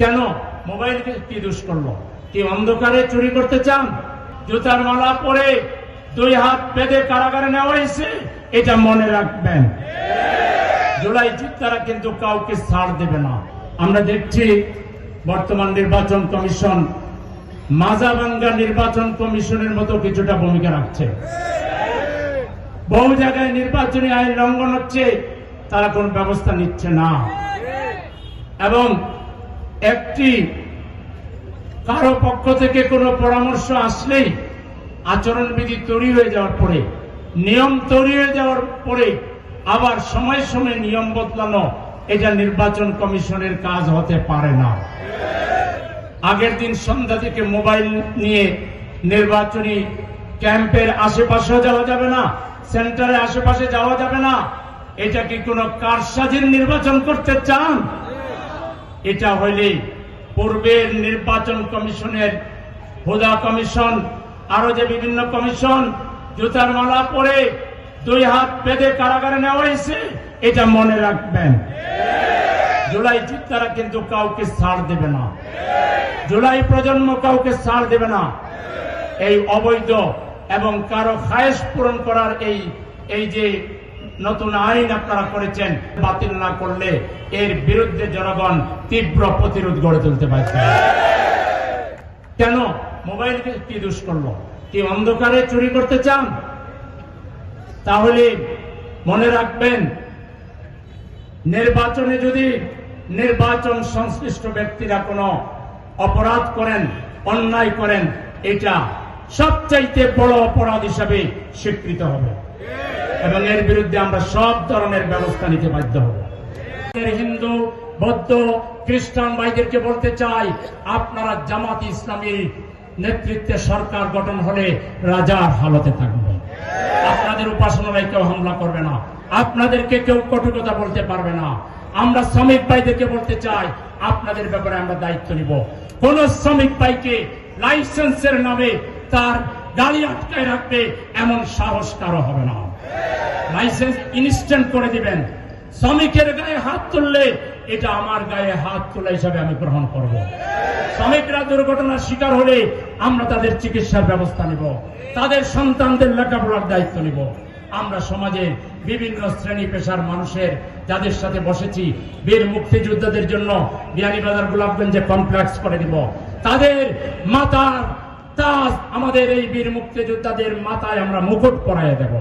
কেন মোবাইলকে কি দোষ করলো? কি অন্ধকারে চুরি করতে চান? জুতার মালা পরে 2 হাত বেঁধে কারাগারে নেওয়া হয়েছে, এটা মনে রাখবেন। জুলাই যোদ্ধারা কিন্তু কাউকে ছাড় দেবে না। আমরা দেখছি বর্তমান নির্বাচন কমিশন মাজাভাঙ্গা নির্বাচন কমিশনের মতো কিছুটা ভূমিকা রাখছে। বহু জায়গায় নির্বাচনী আইন লঙ্ঘন হচ্ছে, তারা কোন ব্যবস্থা নিচ্ছে না। এবং একটি কারো পক্ষ থেকে কোনো পরামর্শ আসলেই আচরণবিধি তৈরি হয়ে যাওয়ার পরে, নিয়ম তৈরি হয়ে যাওয়ার পরে আবার সময় সময় নিয়ম বদলানো, এটা নির্বাচন কমিশনের কাজ হতে পারে না। আগের দিন সন্ধ্যা থেকে মোবাইল নিয়ে নির্বাচনী ক্যাম্পের আশেপাশে যাওয়া যাবে না, সেন্টারের আশেপাশে যাওয়া যাবে না। এটা কি কোনো কারসাজির নির্বাচন করতে চান? এটা হইলে পূর্বের নির্বাচন কমিশনের হুদা কমিশন, আরো যে বিভিন্ন কমিশন জুতার মালা পরে 2 হাত বেঁধে কারাগারে নেওয়া হয়েছে, এটা মনে রাখবেন। জুলাই যোদ্ধারা কিন্তু কাউকে ছাড় দেবে না, জুলাই প্রজন্ম কাউকে ছাড় দেবে না। এই অবৈধ এবং কারো খায়েশ পূরণ করার এই যে নতুন আইন আপনারা করেছেন, বাতিল না করলে এর বিরুদ্ধে জনগণ তীব্র প্রতিরোধ গড়ে তুলতে পারছে। কেন মোবাইলকে কি দোষ করলো? কি অন্ধকারে চুরি করতে চান? তাহলে মনে রাখবেন, নির্বাচনে যদি নির্বাচন সংশ্লিষ্ট ব্যক্তিরা কোনো অপরাধ করেন, অন্যায় করেন, এটা সবচাইতে বড় অপরাধ হিসাবে স্বীকৃত হবে এবং এর বিরুদ্ধে আমরা সব ধরনের ব্যবস্থা নিতে বাধ্য হব। হিন্দু, বৌদ্ধ, খ্রিস্টান ভাইদেরকে বলতে চাই, আপনারা জামাত ইসলামীর নেতৃত্বে সরকার গঠন হলে রাজার হালতে থাকবে। আপনাদের উপাসনায় কেউ হামলা করবে না, আপনাদেরকে কেউ কটু কথা বলতে পারবে না। আমরা শ্রমিক ভাইদেরকে বলতে চাই, আপনাদের ব্যাপারে আমরা দায়িত্ব নিব। কোন শ্রমিক ভাইকে লাইসেন্সের নামে তার গাড়ি আটকায় রাখবে এমন সাহস কারো হবে না। লাইসেন্স ইনস্ট্যান্ট করে দিবেন। শ্রমিকের গায়ে হাত তুললে এটা আমার গায়ে হাত তোলা হিসাবে আমি গ্রহণ করব। শ্রমিকরা দুর্ঘটনার শিকার হলে আমরা তাদের চিকিৎসার ব্যবস্থা নিব, তাদের সন্তানদের লেখাপড়ার দায়িত্ব নিব। আমরা সমাজে বিভিন্ন শ্রেণী পেশার মানুষের যাদের সাথে বসেছি, বীর মুক্তিযোদ্ধাদের জন্য বিয়ানীবাজার গোলাপগঞ্জে কমপ্লেক্স করে দিব। তাদের মাথার তাজ, আমাদের এই বীর মুক্তিযোদ্ধাদের মাথায় আমরা মুকুট পরাইয়া দেব।